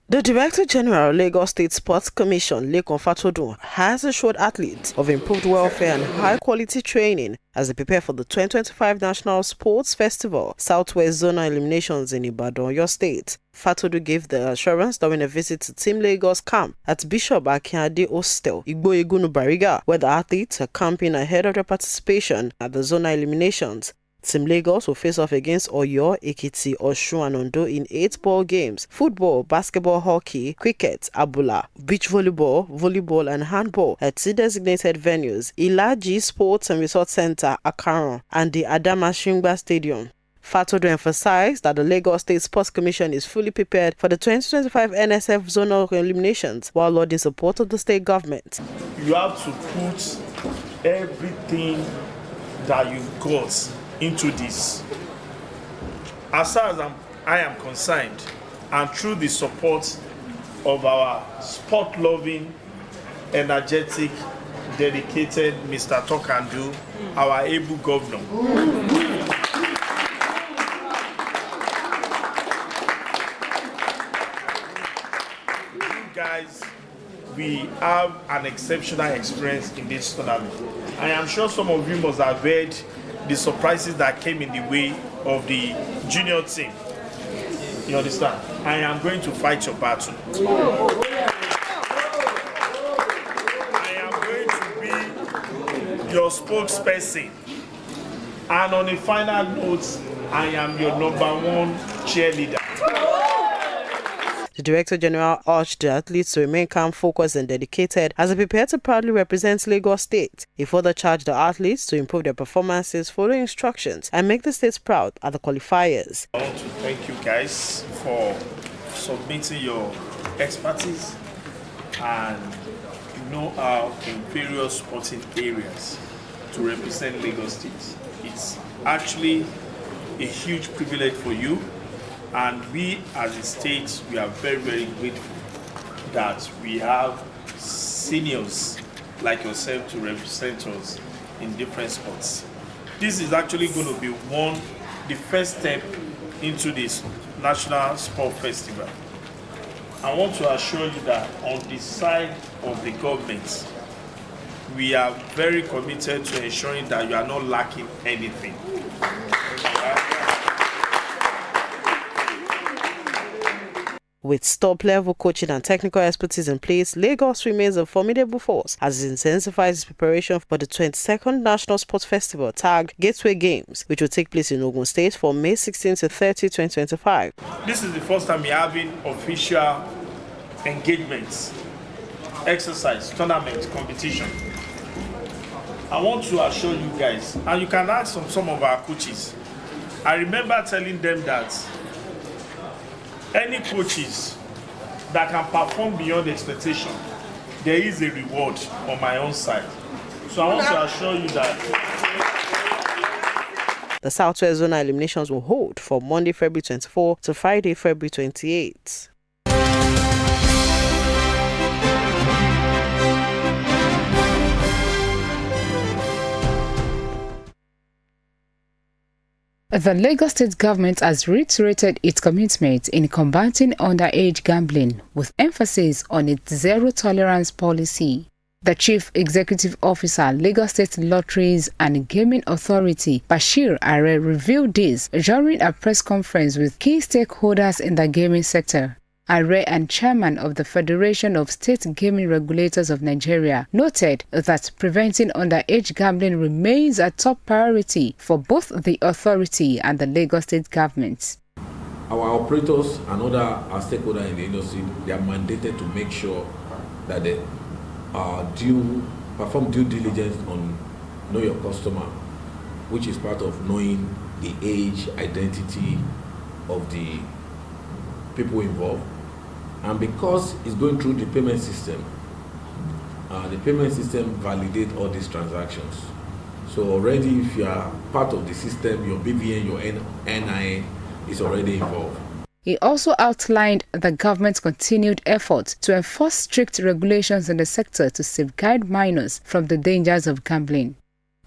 The Director General, Lagos State Sports Commission, Lekan Fatodun, has assured athletes of improved welfare and high-quality training as they prepare for the 2025 National Sports Festival, Southwest Zonal Eliminations in Ibadan, Oyo State. Fatodun gave the assurance during a visit to Team Lagos camp at Bishop Akinade Hostel, Igboegunu Bariga, where the athletes are camping ahead of their participation at the Zonal Eliminations. Team Lagos will face off against Oyo, Ekiti, Osun and Ondo in 8 ball games: football, basketball, hockey, cricket, abula, beach volleyball and handball at 2 designated venues: Ilaji Sports and Resort Center, Akaran, and the Adamashingba Stadium. Fatodun emphasized that the Lagos State Sports Commission is fully prepared for the 2025 NSF zonal eliminations while lauding support of the state government. You have to put everything that you've got into this. As far as I am concerned, and through the support of our sport-loving, energetic, dedicated Mr. Tokandu, our able governor. You guys, we have an exceptional experience in this tournament. I am sure some of you must have heard the surprises that came in the way of the junior team. You understand? I am going to fight your battle. I am going to be your spokesperson. And on a final note, I am your #1 cheerleader. The Director General urged the athletes to remain calm, focused and dedicated as they prepare to proudly represent Lagos State. He further charged the athletes to improve their performances, follow instructions and make the state proud at the qualifiers. I want to thank you guys for submitting your expertise and know-how in various sporting areas to represent Lagos State. It's actually a huge privilege for you. And we as a state, we are very, very grateful that we have seniors like yourself to represent us in different sports. This is actually going to be the first step into this National Sport Festival. I want to assure you that on the side of the government, we are very committed to ensuring that you are not lacking anything. With top-level coaching and technical expertise in place, Lagos remains a formidable force as it intensifies its preparation for the 22nd National Sports Festival tagged Gateway Games, which will take place in Ogun State from May 16 to 30, 2025. This is the first time we're having official engagements, exercise, tournament, competition. I want to assure you guys, and you can ask some of our coaches. I remember telling them that any coaches that can perform beyond expectation, there is a reward on my own side. So I want to assure you that the Southwest Zonal Eliminations will hold from Monday, February 24 to Friday, February 28. The Lagos State government has reiterated its commitment in combating underage gambling with emphasis on its zero-tolerance policy. The Chief Executive Officer, Lagos State Lotteries and Gaming Authority, Bashir Are, revealed this during a press conference with key stakeholders in the gaming sector. Are and chairman of the Federation of State Gaming Regulators of Nigeria noted that preventing underage gambling remains a top priority for both the authority and the Lagos State government. Our operators and other stakeholders in the industry, they are mandated to make sure that they perform due diligence on know your customer, which is part of knowing the age, identity of the people involved. And because it's going through the payment system validates all these transactions. So already if you are part of the system, your BVN, your NIN is already involved. He also outlined the government's continued efforts to enforce strict regulations in the sector to safeguard minors from the dangers of gambling.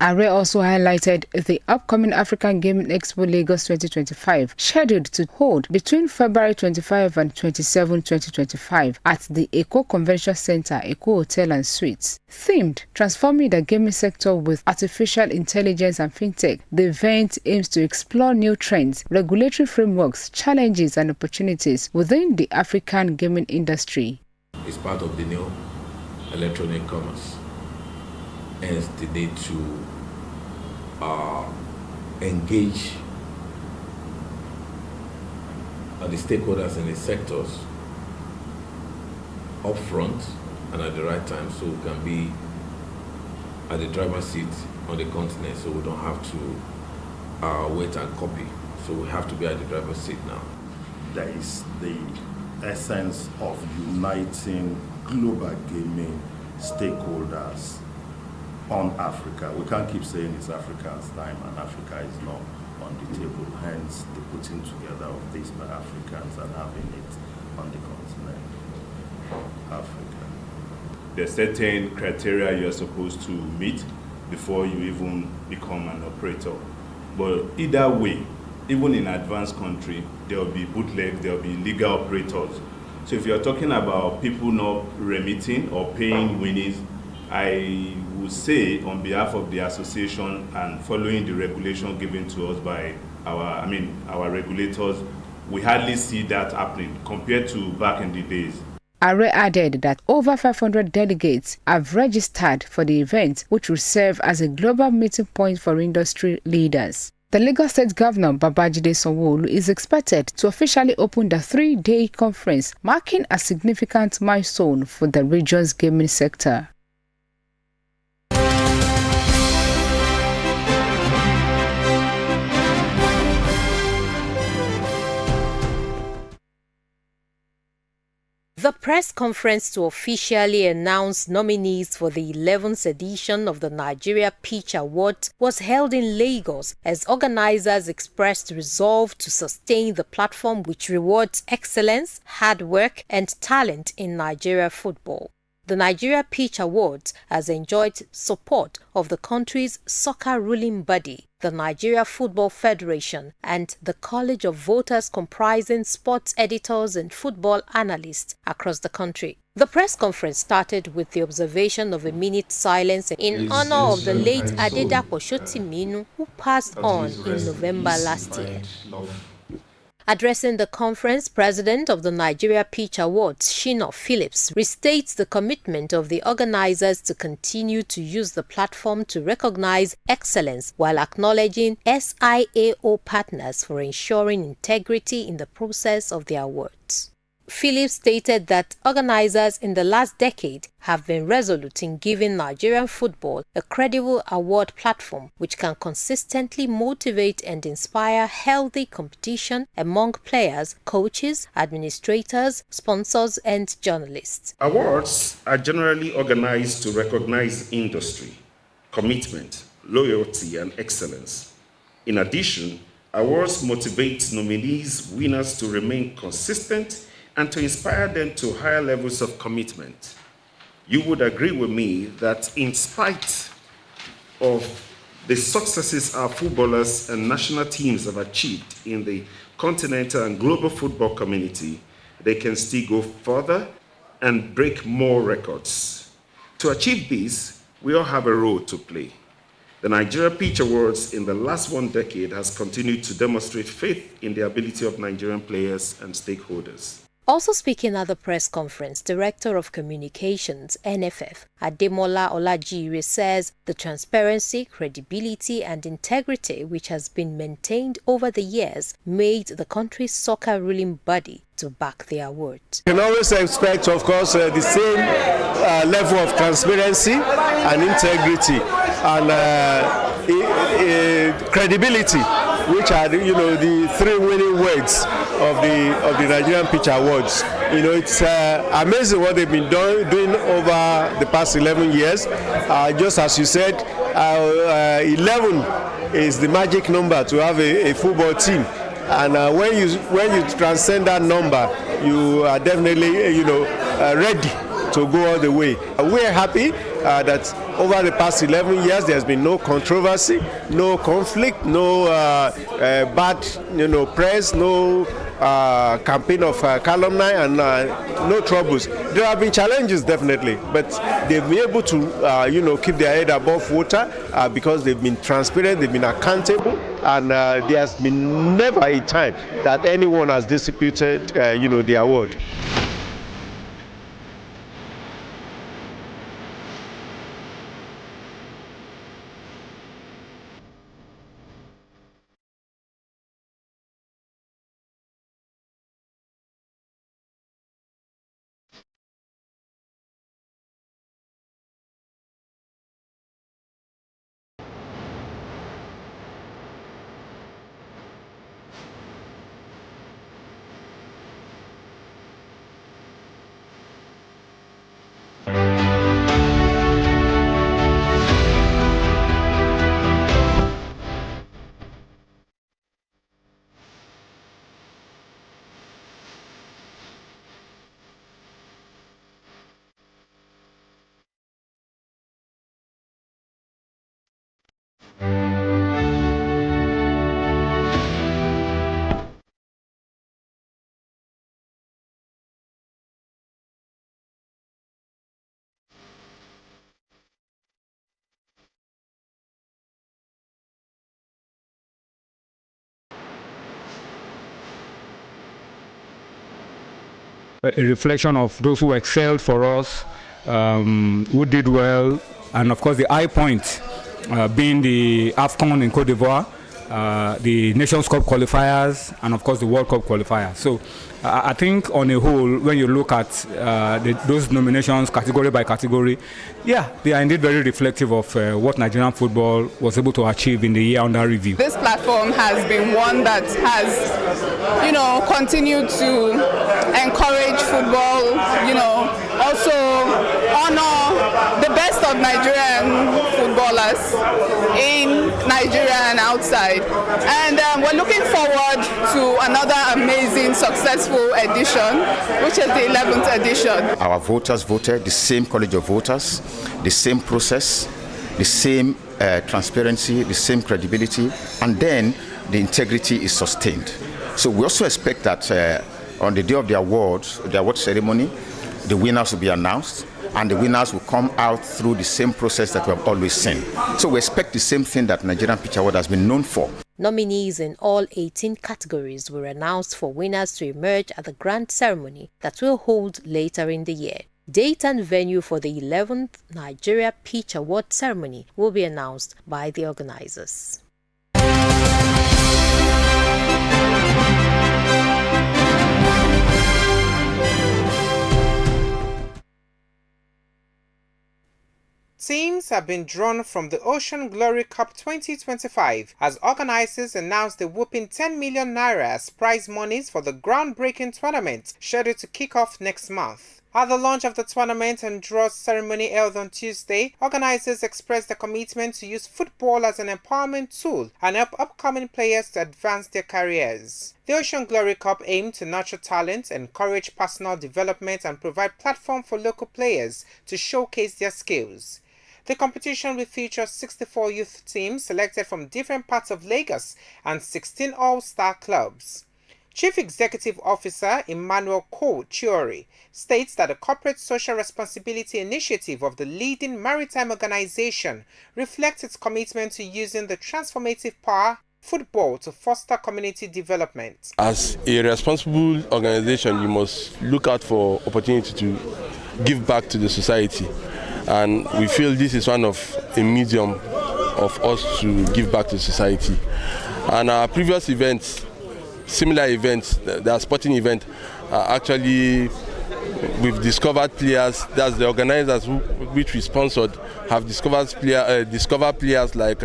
Are also highlighted the upcoming African Gaming Expo Lagos 2025, scheduled to hold between February 25 and 27, 2025 at the Eco Convention Center, Eco Hotel and Suites. Themed Transforming the Gaming Sector with Artificial Intelligence and FinTech, the event aims to explore new trends, regulatory frameworks, challenges and opportunities within the African gaming industry. It's part of the new electronic commerce. Hence the need to engage the stakeholders in the sectors up front and at the right time, so we can be at the driver's seat on the continent, so we don't have to wait and copy. So we have to be at the driver's seat now. That is the essence of uniting global gaming stakeholders on Africa. We can't keep saying it's Africa's time and Africa is not on the table. Hence the putting together of this by Africans and having it on the continent, Africa. There's certain criteria you're supposed to meet before you even become an operator. But either way, even in advanced country, there will be bootleg, there will be illegal operators. So if you're talking about people not remitting or paying winnings, I would say on behalf of the association and following the regulation given to us by our regulators, we hardly see that happening compared to back in the days. Are added that over 500 delegates have registered for the event, which will serve as a global meeting point for industry leaders. The Lagos State Governor Babajide Sanwo-Olu is expected to officially open the 3-day conference, marking a significant milestone for the region's gaming sector. The press conference to officially announce nominees for the 11th edition of the Nigeria Pitch Awards was held in Lagos as organizers expressed resolve to sustain the platform which rewards excellence, hard work, and talent in Nigeria football. The Nigeria Pitch Awards has enjoyed support of the country's soccer ruling body, the Nigeria Football Federation, and the College of Voters comprising sports editors and football analysts across the country. The press conference started with the observation of a minute silence in honor of the late Adedapo Shotiminu, who passed on in November last year. Addressing the conference, President of the Nigeria Pitch Awards, Shina Phillips, restates the commitment of the organizers to continue to use the platform to recognize excellence while acknowledging SIAO partners for ensuring integrity in the process of the awards. Phillips stated that organizers in the last decade have been resolute in giving Nigerian football a credible award platform which can consistently motivate and inspire healthy competition among players, coaches, administrators, sponsors, and journalists. Awards are generally organized to recognize industry, commitment, loyalty, and excellence. In addition, awards motivate nominees, winners to remain consistent and to inspire them to higher levels of commitment. You would agree with me that in spite of the successes our footballers and national teams have achieved in the continental and global football community, they can still go further and break more records. To achieve this, we all have a role to play. The Nigeria Pitch Awards in the last 1 decade has continued to demonstrate faith in the ability of Nigerian players and stakeholders. Also speaking at the press conference, Director of Communications, NFF, Ademola Olajire, says the transparency, credibility and integrity which has been maintained over the years made the country's soccer ruling body to back the award. You can always expect, of course, the same level of transparency and integrity and credibility, which are the 3 winning words of the Nigerian Pitch Awards. It's amazing what they've been doing over the past 11 years. Just as you said, 11 is the magic number to have a football team. And when you transcend that number, you are definitely ready to go all the way. We're happy that over the past 11 years there's been no controversy, no conflict, no bad press, no campaign of calumny, and no troubles. There have been challenges, definitely, but they've been able to keep their head above water because they've been transparent, they've been accountable, and there has been never a time that anyone has disputed the award. A reflection of those who excelled for us, who did well, and of course the high point being the AFCON in Cote d'Ivoire, the Nations Cup qualifiers, and of course the World Cup qualifiers. So I think on a whole, when you look at those nominations category by category, yeah, they are indeed very reflective of what Nigerian football was able to achieve in the year under review. This platform has been one that has, continued to encourage football, also honor the best of Nigerian footballers in Nigeria and outside. And we're looking forward to another amazing, successful edition, which is the 11th edition. Our voters voted, the same college of voters, the same process, the same transparency, the same credibility, and then the integrity is sustained. So we also expect that on the day of the award ceremony, the winners will be announced, and the winners will come out through the same process that we have always seen. So we expect the same thing that Nigerian Pitch Award has been known for. Nominees in all 18 categories were announced for winners to emerge at the grand ceremony that will hold later in the year. Date and venue for the 11th Nigeria Pitch Award ceremony will be announced by the organizers. Teams have been drawn from the Ocean Glory Cup 2025 as organizers announced a whopping 10 million naira as prize monies for the groundbreaking tournament scheduled to kick off next month. At the launch of the tournament and draw ceremony held on Tuesday, organizers expressed their commitment to use football as an empowerment tool and help upcoming players to advance their careers. The Ocean Glory Cup aimed to nurture talent, encourage personal development, and provide platform for local players to showcase their skills. The competition will feature 64 youth teams selected from different parts of Lagos and 16 all-star clubs. Chief Executive Officer Emmanuel Ko Chiori states that the Corporate Social Responsibility Initiative of the leading maritime organization reflects its commitment to using the transformative power of football to foster community development. As a responsible organization, you must look out for opportunity to give back to the society. And we feel this is one of a medium of us to give back to society. And our previous events, similar events, the sporting event, actually we've discovered players. That's the organizers which we sponsored have discovered players like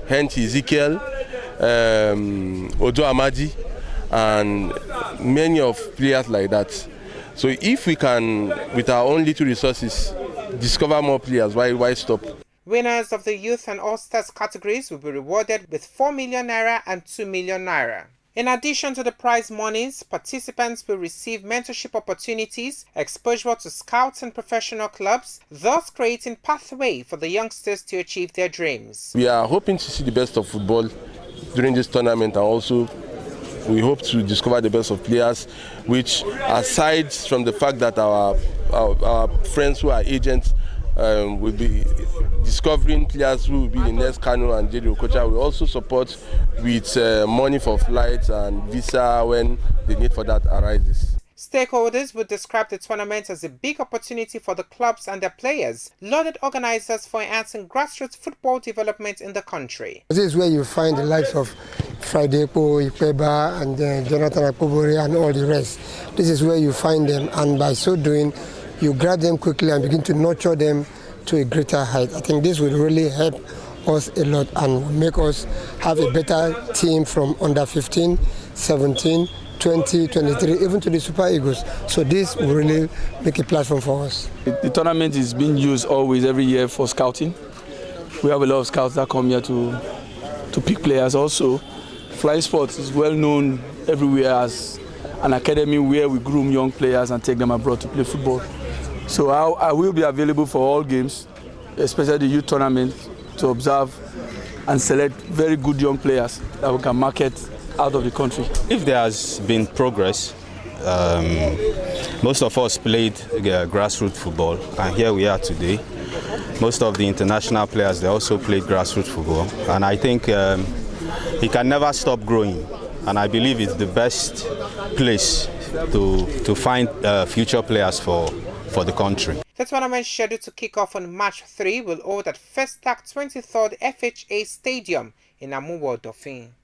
Henty Ezekiel, Ojo Amadi, and many of players like that. So if we can, with our own little resources, discover more players, why stop? Winners of the youth and all-stars categories will be rewarded with 4 million naira and 2 million naira. In addition to the prize monies, participants will receive mentorship opportunities, exposure to scouts and professional clubs, thus creating pathway for the youngsters to achieve their dreams. We are hoping to see the best of football during this tournament, and also we hope to discover the best of players, which aside from the fact that our friends who are agents will be discovering players who will be the next Kanu and Jerry Okocha. We also support with money for flights and visa when the need for that arises. Stakeholders would describe the tournament as a big opportunity for the clubs and their players, lauded organizers for enhancing grassroots football development in the country. This is where you find the likes of Friday Ipeba and Jonathan Akpobore and all the rest. This is where you find them, and by so doing, you grab them quickly and begin to nurture them to a greater height. I think this will really help us a lot and make us have a better team from under 15, 17, 20, 23, even to the Super Eagles. So this will really make a platform for us. The tournament is being used always every year for scouting. We have a lot of scouts that come here to pick players also. Flying Sports is well known everywhere as an academy where we groom young players and take them abroad to play football. So I will be available for all games, especially the youth tournament, to observe and select very good young players that we can market out of the country. If there has been progress, most of us played grassroots football, and here we are today. Most of the international players, they also played grassroots football, and I think it can never stop growing, and I believe it's the best place to find future players for the country. The tournament scheduled to kick off on March 3 will hold at Festac 23rd FHA Stadium in Amuwo, Dauphin.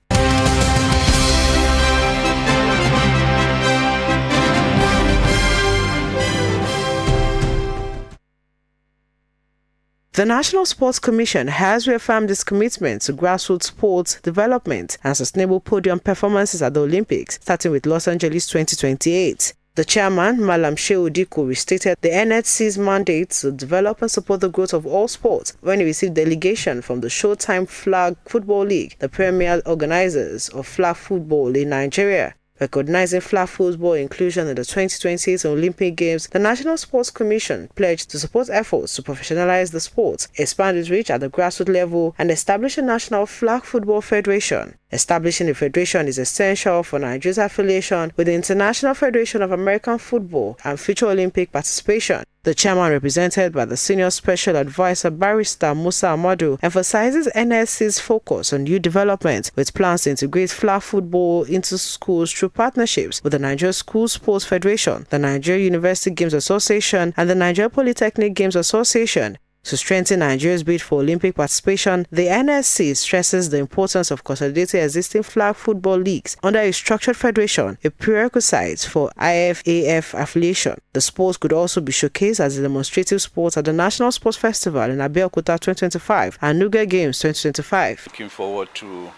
The National Sports Commission has reaffirmed its commitment to grassroots sports development and sustainable podium performances at the Olympics, starting with Los Angeles 2028. The chairman, Malam Shehu Diko, restated the NHC's mandate to develop and support the growth of all sports when he received delegation from the Showtime Flag Football League, the premier organizers of flag football in Nigeria. Recognizing flag football inclusion in the 2028 Olympic Games, the National Sports Commission pledged to support efforts to professionalize the sport, expand its reach at the grassroots level, and establish a National Flag Football Federation. Establishing a federation is essential for Nigeria's affiliation with the International Federation of American Football and future Olympic participation. The chairman, represented by the Senior Special Advisor Barrister Musa Amadu, emphasizes NSC's focus on youth development with plans to integrate flag football into schools through partnerships with the Nigeria School Sports Federation, the Nigeria University Games Association, and the Nigeria Polytechnic Games Association. To strengthen Nigeria's bid for Olympic participation, the NSC stresses the importance of consolidating existing flag football leagues under a structured federation, a prerequisite for IFAF affiliation. The sports could also be showcased as a demonstrative sport at the National Sports Festival in Abeokuta 2025 and Nuga Games 2025. Looking forward to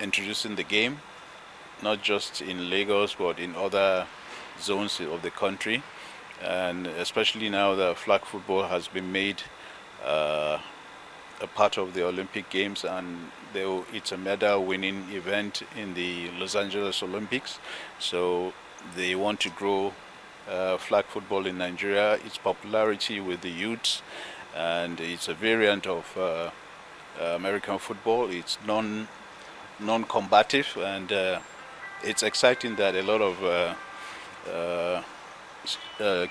introducing the game, not just in Lagos but in other zones of the country, and especially now that flag football has been made a part of the Olympic Games, and it's a medal-winning event in the Los Angeles Olympics. So they want to grow flag football in Nigeria, its popularity with the youths, and it's a variant of American football. It's non-combative, and it's exciting that a lot of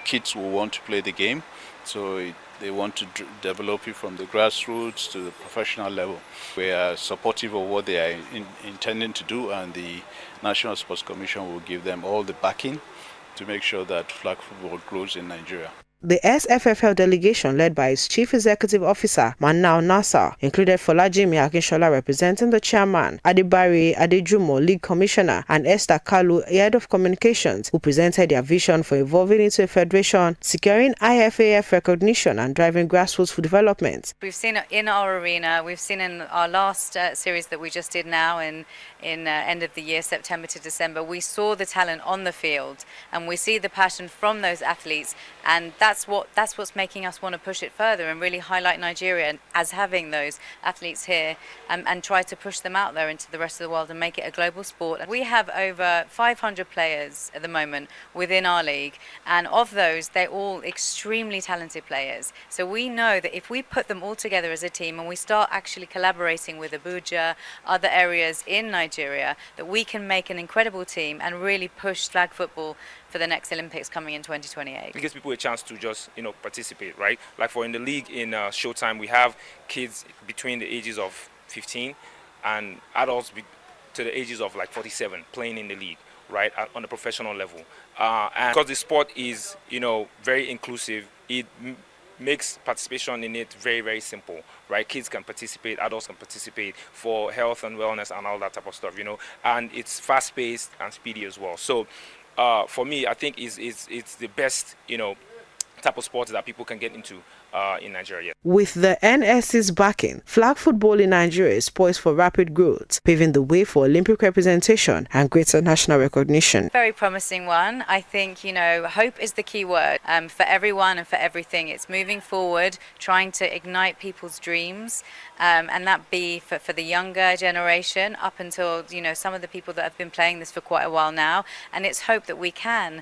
kids will want to play the game. So they want to develop it from the grassroots to the professional level. We are supportive of what they are intending to do, and the National Sports Commission will give them all the backing to make sure that flag football grows in Nigeria. The SFFL delegation, led by its Chief Executive Officer, Manau Nassar, included Folajimi Akinshola representing the chairman, Adibari Adejumo, League Commissioner, and Esther Kalu, Head of Communications, who presented their vision for evolving into a federation, securing IFAF recognition and driving grassroots for development. We've seen it in our arena, we've seen in our last series that we just did now in end of the year, September to December, we saw the talent on the field and we see the passion from those athletes, and that that's what's making us want to push it further and really highlight Nigeria as having those athletes here, and try to push them out there into the rest of the world and make it a global sport. We have over 500 players at the moment within our league, and of those, they're all extremely talented players. So we know that if we put them all together as a team and we start actually collaborating with Abuja, other areas in Nigeria, that we can make an incredible team and really push flag football for the next Olympics coming in 2028. It gives people a chance to just, participate, right? Like in the league in Showtime, we have kids between the ages of 15 and adults to the ages of 47 playing in the league, right, on the professional level. And because the sport is, very inclusive, it makes participation in it very, very simple, right? Kids can participate, adults can participate for health and wellness and all that type of stuff, and it's fast-paced and speedy as well. So for me, I think it's the best, type of sport that people can get into in Nigeria. With the NSC's backing, flag football in Nigeria is poised for rapid growth, paving the way for Olympic representation and greater national recognition. Very promising one. I think, hope is the key word for everyone and for everything. It's moving forward, trying to ignite people's dreams, and that be for the younger generation up until, some of the people that have been playing this for quite a while now. And it's hope that we can,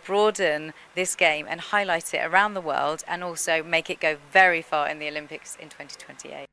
broaden this game and highlight it around the world and also make it go very far in the Olympics in 2028.